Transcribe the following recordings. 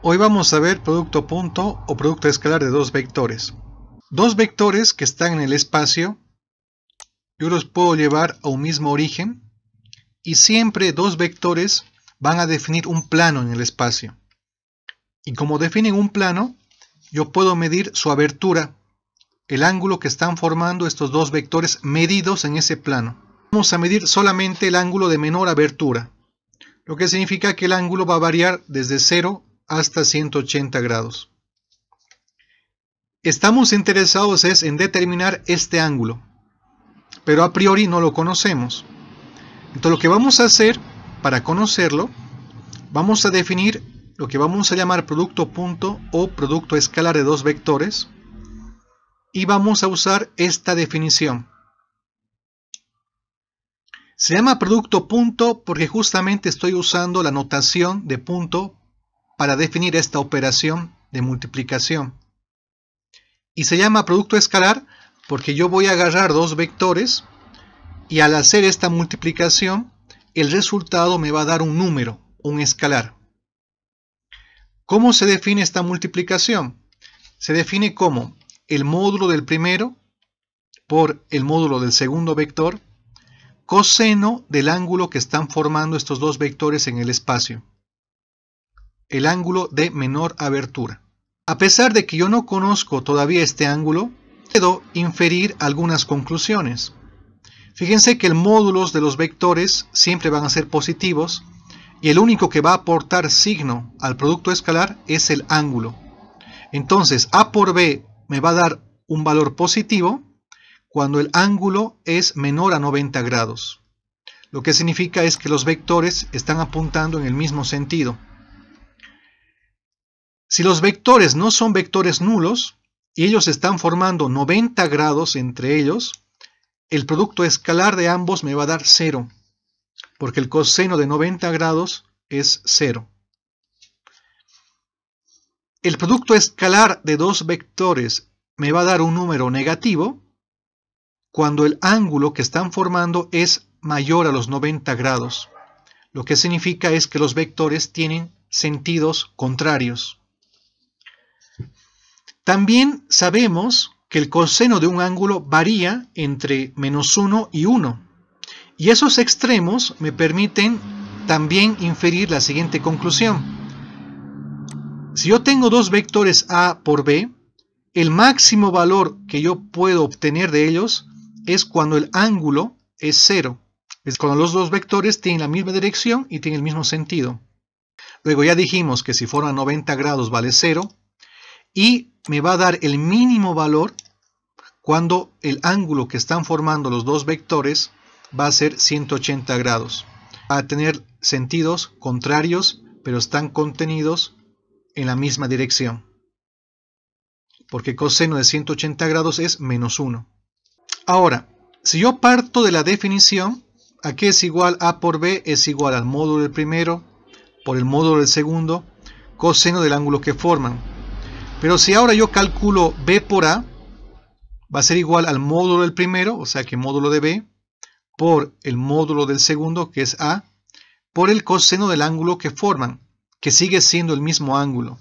Hoy vamos a ver producto punto o producto escalar de dos vectores. Dos vectores que están en el espacio, yo los puedo llevar a un mismo origen y siempre dos vectores van a definir un plano en el espacio. Y como definen un plano, yo puedo medir su abertura, el ángulo que están formando estos dos vectores medidos en ese plano. Vamos a medir solamente el ángulo de menor abertura, lo que significa que el ángulo va a variar desde 0 hasta 180 grados. Estamos interesados en determinar este ángulo, pero a priori no lo conocemos. Entonces lo que vamos a hacer para conocerlo, vamos a definir lo que vamos a llamar producto punto o producto escalar de dos vectores y vamos a usar esta definición. Se llama producto punto porque justamente estoy usando la notación de punto para definir esta operación de multiplicación. Y se llama producto escalar porque yo voy a agarrar dos vectores y al hacer esta multiplicación el resultado me va a dar un número, un escalar. ¿Cómo se define esta multiplicación? Se define como el módulo del primero por el módulo del segundo vector coseno del ángulo que están formando estos dos vectores en el espacio. El ángulo de menor abertura. A pesar de que yo no conozco todavía este ángulo, puedo inferir algunas conclusiones. Fíjense que el módulos de los vectores siempre van a ser positivos y el único que va a aportar signo al producto escalar es el ángulo. Entonces A por B me va a dar un valor positivo cuando el ángulo es menor a 90 grados. Lo que significa es que los vectores están apuntando en el mismo sentido. Si los vectores no son vectores nulos y ellos están formando 90 grados entre ellos, el producto escalar de ambos me va a dar 0, porque el coseno de 90 grados es 0. El producto escalar de dos vectores me va a dar un número negativo cuando el ángulo que están formando es mayor a los 90 grados. Lo que significa es que los vectores tienen sentidos contrarios. También sabemos que el coseno de un ángulo varía entre -1 y 1. Y esos extremos me permiten también inferir la siguiente conclusión. Si yo tengo dos vectores A por B, el máximo valor que yo puedo obtener de ellos es cuando el ángulo es 0. Es cuando los dos vectores tienen la misma dirección y tienen el mismo sentido. Luego ya dijimos que si forman 90 grados vale 0. Y me va a dar el mínimo valor cuando el ángulo que están formando los dos vectores va a ser 180 grados. Va a tener sentidos contrarios, pero están contenidos en la misma dirección. Porque coseno de 180 grados es -1. Ahora, si yo parto de la definición, a que es igual A por B es igual al módulo del primero por el módulo del segundo, coseno del ángulo que forman. Pero si ahora yo calculo B por A, va a ser igual al módulo del primero, o sea que módulo de B, por el módulo del segundo, que es A, por el coseno del ángulo que forman, que sigue siendo el mismo ángulo.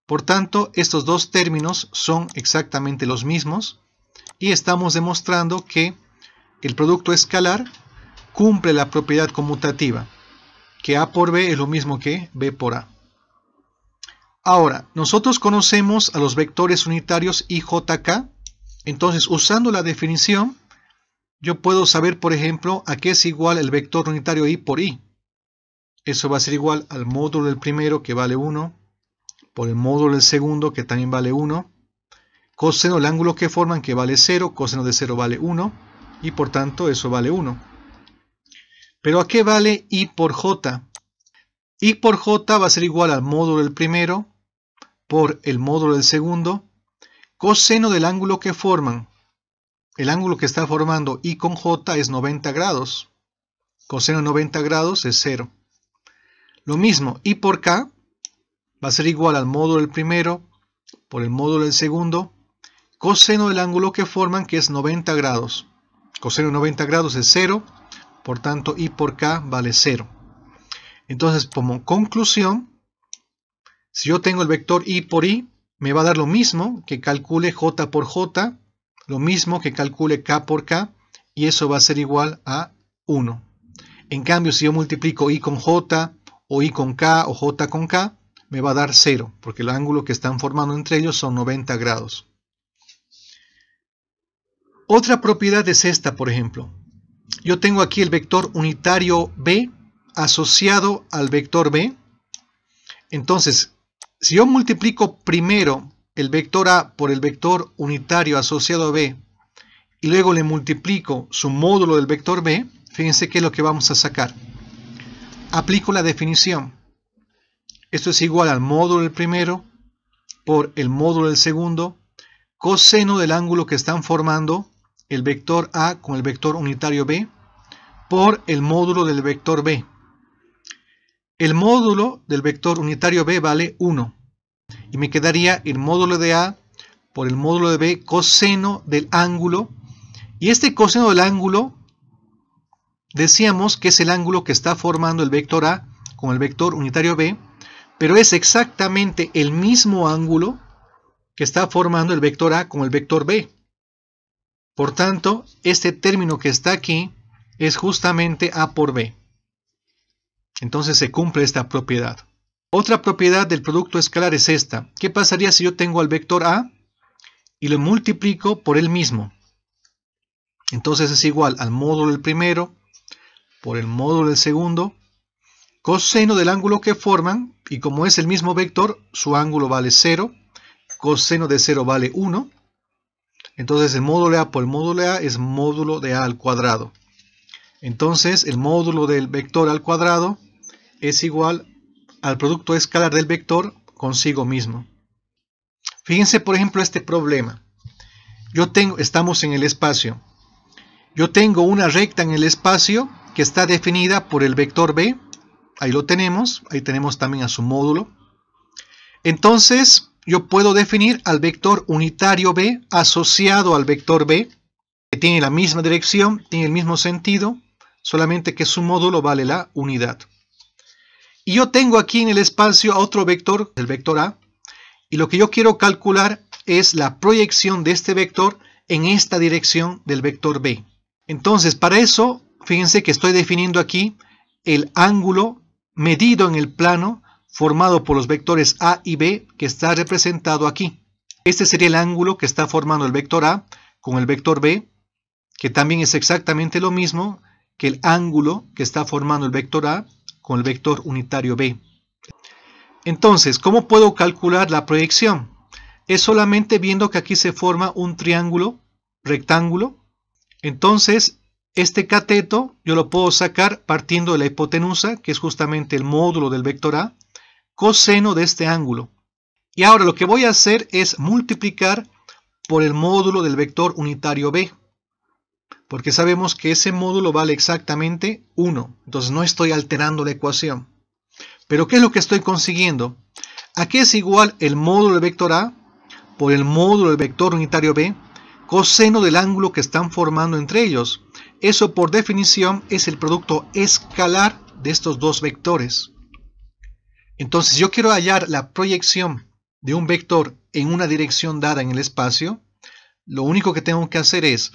Por tanto, estos dos términos son exactamente los mismos y estamos demostrando que el producto escalar cumple la propiedad conmutativa, que A por B es lo mismo que B por A. Ahora, nosotros conocemos a los vectores unitarios I, J, K. Entonces, usando la definición, yo puedo saber, por ejemplo, a qué es igual el vector unitario I por I. Eso va a ser igual al módulo del primero, que vale 1, por el módulo del segundo, que también vale 1, coseno del ángulo que forman, que vale 0, coseno de 0 vale 1, y por tanto eso vale 1. Pero ¿a qué vale I por J? I por J va a ser igual al módulo del primero por el módulo del segundo, coseno del ángulo que forman. El ángulo que está formando I con J es 90 grados. Coseno de 90 grados es 0. Lo mismo, I por K va a ser igual al módulo del primero por el módulo del segundo, coseno del ángulo que forman, que es 90 grados. Coseno de 90 grados es 0, por tanto I por K vale 0. Entonces, como conclusión, Si yo tengo el vector y por y, me va a dar lo mismo que calcule j por j, lo mismo que calcule k por k, y eso va a ser igual a 1. En cambio, si yo multiplico y con j, o y con k, o j con k, me va a dar 0, porque el ángulo que están formando entre ellos son 90 grados. Otra propiedad es esta, por ejemplo. Yo tengo aquí el vector unitario b asociado al vector b. Entonces, si yo multiplico primero el vector a por el vector unitario asociado a b, y luego le multiplico su módulo del vector b, fíjense qué es lo que vamos a sacar. Aplico la definición. Esto es igual al módulo del primero por el módulo del segundo, coseno del ángulo que están formando el vector a con el vector unitario b, por el módulo del vector b. El módulo del vector unitario b vale 1. Y me quedaría el módulo de a por el módulo de b, coseno del ángulo. Y este coseno del ángulo, decíamos que es el ángulo que está formando el vector a con el vector unitario b, pero es exactamente el mismo ángulo que está formando el vector a con el vector b. Por tanto, este término que está aquí es justamente a por b. Entonces se cumple esta propiedad. Otra propiedad del producto escalar es esta. ¿Qué pasaría si yo tengo al vector a y lo multiplico por él mismo? Entonces es igual al módulo del primero por el módulo del segundo, coseno del ángulo que forman, y como es el mismo vector, su ángulo vale 0, coseno de 0 vale 1, entonces el módulo de a por el módulo de a es módulo de a al cuadrado. Entonces el módulo del vector al cuadrado es igual al producto escalar del vector consigo mismo. Fíjense por ejemplo este problema. Estamos en el espacio. Yo tengo una recta en el espacio que está definida por el vector b. Ahí lo tenemos. Ahí tenemos también a su módulo. Entonces yo puedo definir al vector unitario b asociado al vector b, que tiene la misma dirección, tiene el mismo sentido, solamente que su módulo vale la unidad. Y yo tengo aquí en el espacio a otro vector, el vector a, y lo que yo quiero calcular es la proyección de este vector en esta dirección del vector b. Entonces, para eso, fíjense que estoy definiendo aquí el ángulo medido en el plano formado por los vectores a y b, que está representado aquí. Este sería el ángulo que está formando el vector a con el vector b, que también es exactamente lo mismo que el ángulo que está formando el vector a con el vector unitario b. Entonces, ¿cómo puedo calcular la proyección? Es solamente viendo que aquí se forma un triángulo rectángulo. Entonces, este cateto yo lo puedo sacar partiendo de la hipotenusa, que es justamente el módulo del vector a, coseno de este ángulo. Y ahora lo que voy a hacer es multiplicar por el módulo del vector unitario b, porque sabemos que ese módulo vale exactamente 1. Entonces no estoy alterando la ecuación. Pero ¿qué es lo que estoy consiguiendo? Aquí es igual el módulo del vector a por el módulo del vector unitario b, coseno del ángulo que están formando entre ellos. Eso por definición es el producto escalar de estos dos vectores. Entonces, si yo quiero hallar la proyección de un vector en una dirección dada en el espacio, lo único que tengo que hacer es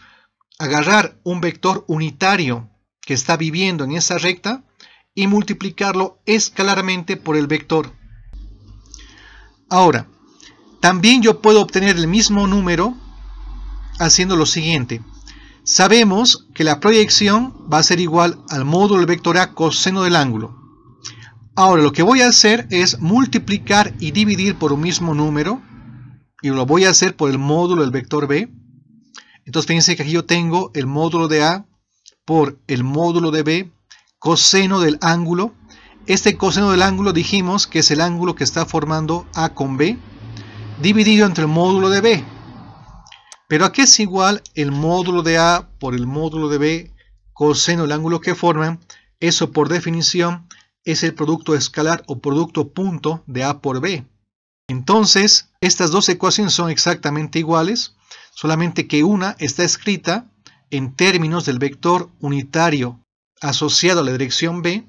agarrar un vector unitario que está viviendo en esa recta y multiplicarlo escalarmente por el vector. Ahora, también yo puedo obtener el mismo número haciendo lo siguiente. Sabemos que la proyección va a ser igual al módulo del vector a coseno del ángulo. Ahora lo que voy a hacer es multiplicar y dividir por un mismo número, y lo voy a hacer por el módulo del vector b. Entonces fíjense que aquí yo tengo el módulo de a por el módulo de b, coseno del ángulo. Este coseno del ángulo dijimos que es el ángulo que está formando a con b, dividido entre el módulo de b. Pero aquí es igual el módulo de a por el módulo de b, coseno del ángulo que forman. Eso por definición es el producto escalar o producto punto de a por b. Entonces, estas dos ecuaciones son exactamente iguales, solamente que una está escrita en términos del vector unitario asociado a la dirección b,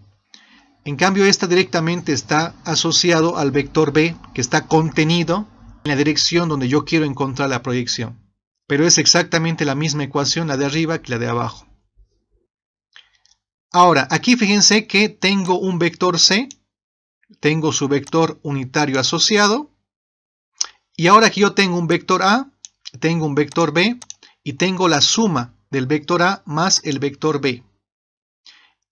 En cambio, esta directamente está asociado al vector b, que está contenido en la dirección donde yo quiero encontrar la proyección. Pero es exactamente la misma ecuación, la de arriba, que la de abajo. Ahora, aquí fíjense que tengo un vector c, tengo su vector unitario asociado, y ahora que yo tengo un vector a, tengo un vector b, y tengo la suma del vector a más el vector b.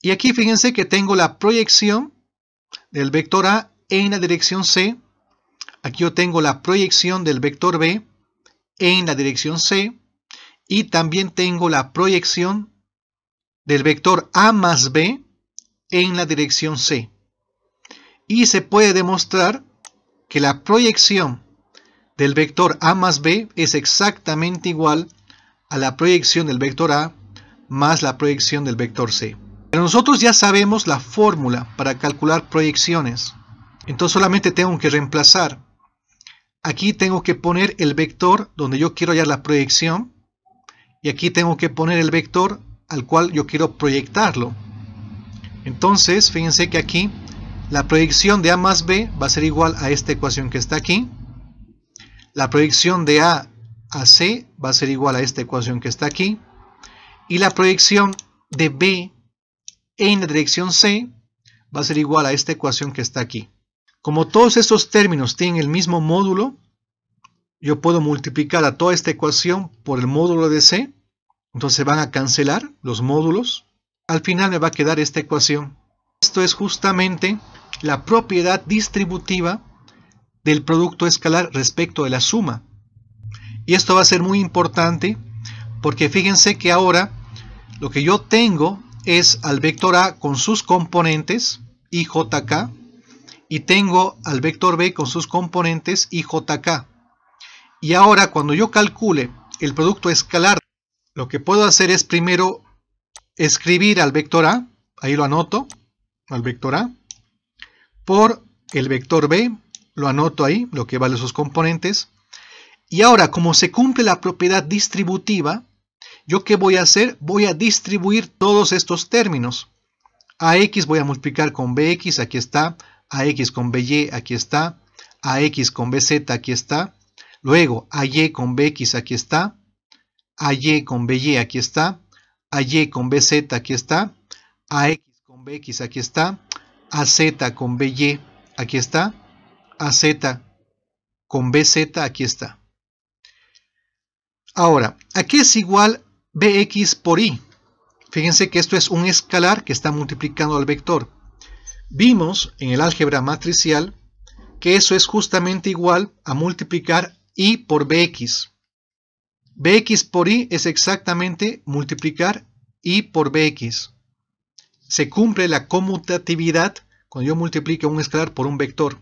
Y aquí fíjense que tengo la proyección del vector a en la dirección c. Aquí yo tengo la proyección del vector b en la dirección c. Y también tengo la proyección del vector a más b en la dirección c. Y se puede demostrar que la proyección del vector a más b es exactamente igual a la proyección del vector a más la proyección del vector c. Pero nosotros ya sabemos la fórmula para calcular proyecciones. Entonces solamente tengo que reemplazar. Aquí tengo que poner el vector donde yo quiero hallar la proyección. Y aquí tengo que poner el vector al cual yo quiero proyectarlo. Entonces, fíjense que aquí la proyección de a más b va a ser igual a esta ecuación que está aquí. La proyección de a c va a ser igual a esta ecuación que está aquí. Y la proyección de b en la dirección c va a ser igual a esta ecuación que está aquí. Como todos estos términos tienen el mismo módulo, yo puedo multiplicar a toda esta ecuación por el módulo de c. Entonces van a cancelar los módulos. Al final me va a quedar esta ecuación. Esto es justamente la propiedad distributiva del producto escalar respecto de la suma. Y esto va a ser muy importante porque fíjense que ahora lo que yo tengo es al vector a con sus componentes ijk y tengo al vector b con sus componentes ijk. Y ahora cuando yo calcule el producto escalar, lo que puedo hacer es primero escribir al vector a, ahí lo anoto, al vector a, por el vector b, lo anoto ahí, lo que vale sus componentes. Y ahora, como se cumple la propiedad distributiva, ¿yo qué voy a hacer? Voy a distribuir todos estos términos. AX voy a multiplicar con BX, aquí está. AX con BY, aquí está. AX con BZ, aquí está. Luego, AY con BX, aquí está. AY con BY, aquí está. AY con BZ, aquí está. AX con BX, aquí está. AZ con BY, aquí está. AZ con BZ, aquí está. Ahora, ¿a qué es igual Bx por y? Fíjense que esto es un escalar que está multiplicando al vector. Vimos en el álgebra matricial que eso es justamente igual a multiplicar y por Bx. Bx por y es exactamente multiplicar y por Bx. Se cumple la conmutatividad cuando yo multiplico un escalar por un vector.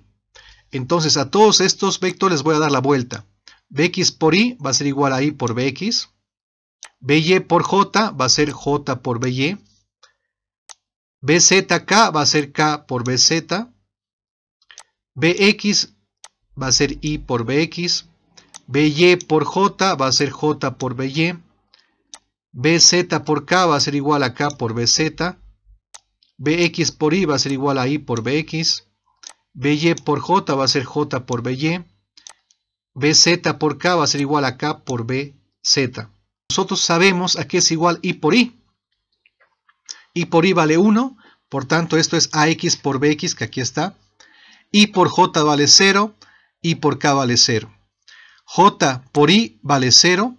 Entonces a todos estos vectores voy a dar la vuelta. Bx por y va a ser igual a y por Bx. By por j va a ser j por By. Bzk va a ser k por Bz. Bx va a ser y por Bx. By por j va a ser j por By. Bz por k va a ser igual a k por Bz. Bx por y va a ser igual a y por Bx. By por j va a ser j por By. Bz por k va a ser igual a k por Bz. Nosotros sabemos a qué es igual y por y. Y por y vale 1, por tanto esto es ax por bx, que aquí está. Y por j vale 0, y por k vale 0. J por y vale 0,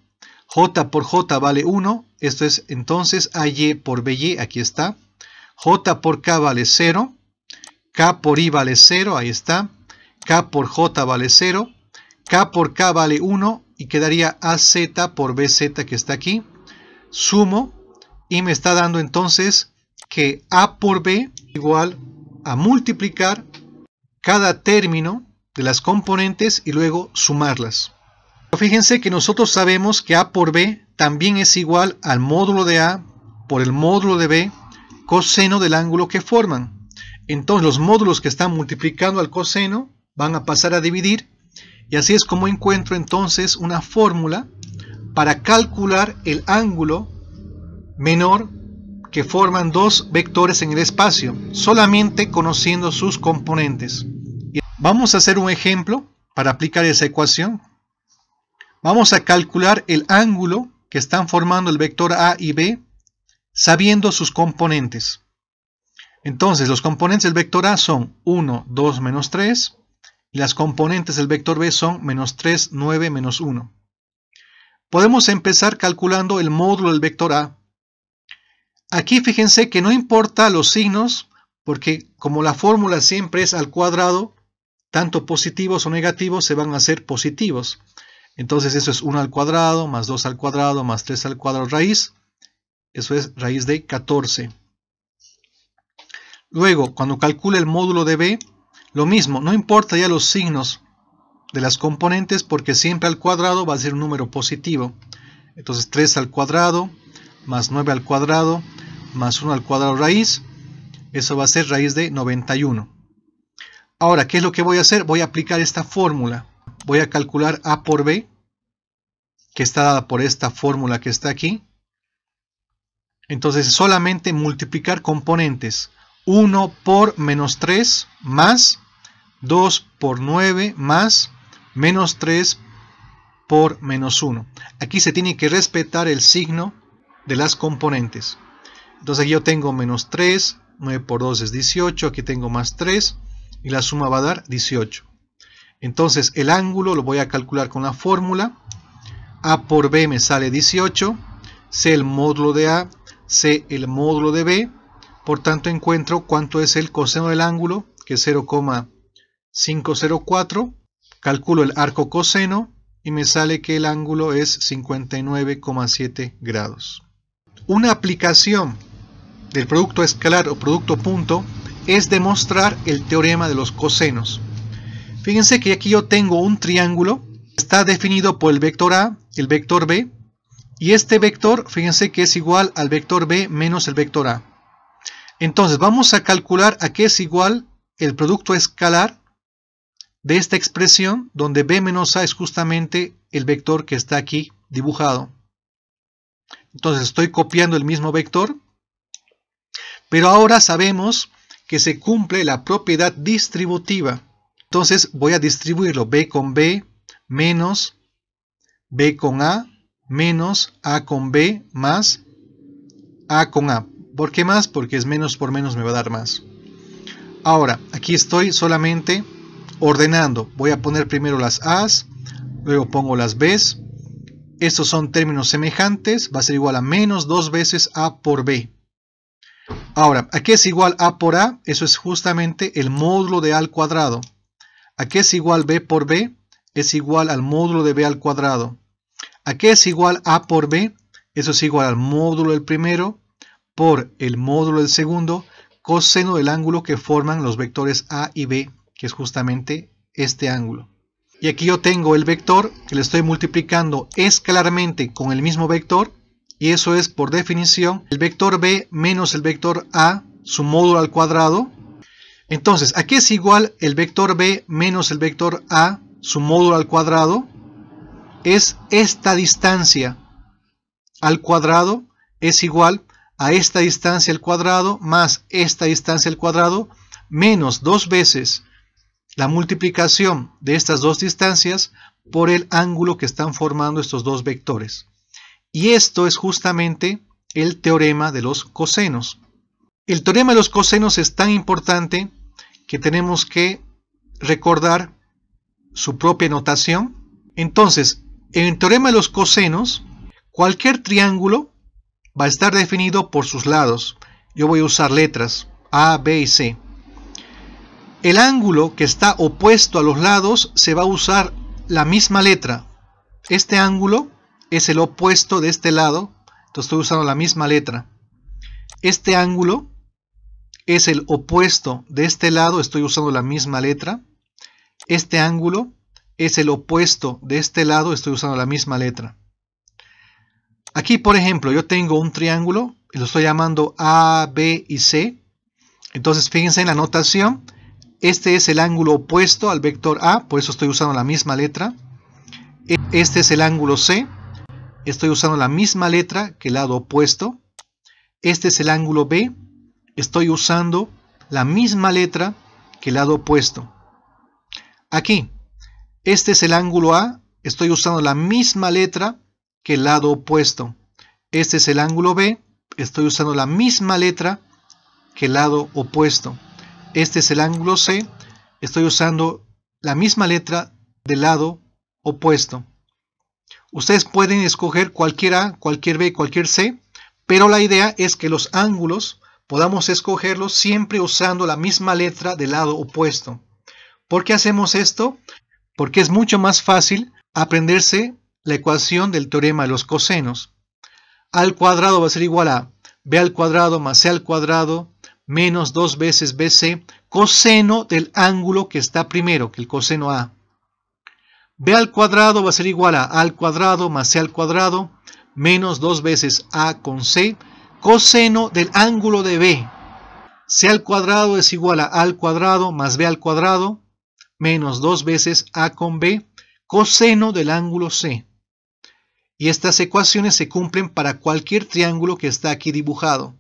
j por j vale 1, esto es entonces ay por by, aquí está. J por k vale 0, k por y vale 0, ahí está. K por j vale 0, k por k vale 1 y quedaría az por bz que está aquí. Sumo y me está dando entonces que a por b igual a multiplicar cada término de las componentes y luego sumarlas. Fíjense que nosotros sabemos que a por b también es igual al módulo de a por el módulo de b coseno del ángulo que forman. Entonces los módulos que están multiplicando al coseno van a pasar a dividir. Y así es como encuentro entonces una fórmula para calcular el ángulo menor que forman dos vectores en el espacio, solamente conociendo sus componentes. Vamos a hacer un ejemplo para aplicar esa ecuación. Vamos a calcular el ángulo que están formando el vector A y B, sabiendo sus componentes. Entonces, los componentes del vector A son 1, 2, menos 3, y las componentes del vector B son menos 3, 9, menos 1. Podemos empezar calculando el módulo del vector A. Aquí fíjense que no importa los signos, porque como la fórmula siempre es al cuadrado, tanto positivos o negativos se van a hacer positivos. Entonces eso es 1 al cuadrado, más 2 al cuadrado, más 3 al cuadrado raíz. Eso es raíz de 14. Luego, cuando calcule el módulo de B, lo mismo, no importa ya los signos de las componentes, porque siempre al cuadrado va a ser un número positivo. Entonces 3 al cuadrado, más 9 al cuadrado, más 1 al cuadrado raíz. Eso va a ser raíz de 91. Ahora, ¿qué es lo que voy a hacer? Voy a aplicar esta fórmula. Voy a calcular A por B, que está dada por esta fórmula que está aquí. Entonces, solamente multiplicar componentes. 1 por menos 3 más 2 por 9 más menos 3 por menos 1. Aquí se tiene que respetar el signo de las componentes. Entonces aquí yo tengo menos 3, 9 por 2 es 18, aquí tengo más 3 y la suma va a dar 18. Entonces el ángulo lo voy a calcular con la fórmula. A por B me sale 18, sé el módulo de A, sé el módulo de B. Por tanto encuentro cuánto es el coseno del ángulo, que es 0,504. Calculo el arco coseno y me sale que el ángulo es 59,7 grados. Una aplicación del producto escalar o producto punto es demostrar el teorema de los cosenos. Fíjense que aquí yo tengo un triángulo, está definido por el vector A, el vector B, y este vector, fíjense que es igual al vector B menos el vector A. Entonces vamos a calcular a qué es igual el producto escalar de esta expresión, donde B menos A es justamente el vector que está aquí dibujado. Entonces estoy copiando el mismo vector, pero ahora sabemos que se cumple la propiedad distributiva. Entonces voy a distribuirlo B con B menos B con A menos A con B más A con A. ¿Por qué más? Porque es menos por menos me va a dar más. Ahora, aquí estoy solamente ordenando. Voy a poner primero las A's, luego pongo las B's. Estos son términos semejantes. Va a ser igual a menos 2 veces A por B. Ahora, ¿a qué es igual A por A? Eso es justamente el módulo de A al cuadrado. ¿A qué es igual B por B? Es igual al módulo de B al cuadrado. ¿A qué es igual A por B? Eso es igual al módulo del primero por el módulo del segundo, coseno del ángulo que forman los vectores A y B, que es justamente este ángulo. Y aquí yo tengo el vector que le estoy multiplicando escalarmente con el mismo vector, y eso es por definición el vector B menos el vector A, su módulo al cuadrado. Entonces, ¿a qué es igual el vector B menos el vector A, su módulo al cuadrado? Es esta distancia al cuadrado es igual a esta distancia al cuadrado más esta distancia al cuadrado menos 2 veces la multiplicación de estas dos distancias por el ángulo que están formando estos dos vectores. Y esto es justamente el teorema de los cosenos. El teorema de los cosenos es tan importante que tenemos que recordar su propia notación. Entonces, en el teorema de los cosenos, cualquier triángulo va a estar definido por sus lados. Yo voy a usar letras A, B y C. El ángulo que está opuesto a los lados se va a usar la misma letra. Este ángulo es el opuesto de este lado, entonces estoy usando la misma letra. Este ángulo es el opuesto de este lado, estoy usando la misma letra. Este ángulo es el opuesto de este lado, estoy usando la misma letra. Aquí, por ejemplo, yo tengo un triángulo, y lo estoy llamando A, B y C. Entonces, fíjense en la notación. Este es el ángulo opuesto al vector A, por eso estoy usando la misma letra. Este es el ángulo C. Estoy usando la misma letra que el lado opuesto. este es el ángulo B, estoy usando la misma letra que el lado opuesto. Aquí, este es el ángulo A, estoy usando la misma letra que el lado opuesto. Este es el ángulo B, estoy usando la misma letra que el lado opuesto. Este es el ángulo C, estoy usando la misma letra del lado opuesto. Ustedes pueden escoger cualquier A, cualquier B, cualquier C, pero la idea es que los ángulos podamos escogerlos siempre usando la misma letra del lado opuesto. ¿Por qué hacemos esto? Porque es mucho más fácil aprenderse la ecuación del teorema de los cosenos. A al cuadrado va a ser igual a b al cuadrado más c al cuadrado menos 2 veces bc, coseno del ángulo que está primero, que el coseno A. B al cuadrado va a ser igual a al cuadrado más c al cuadrado menos 2 veces A con C, coseno del ángulo de B. C al cuadrado es igual a al cuadrado más B al cuadrado menos 2 veces A con B, coseno del ángulo C. Y estas ecuaciones se cumplen para cualquier triángulo que está aquí dibujado.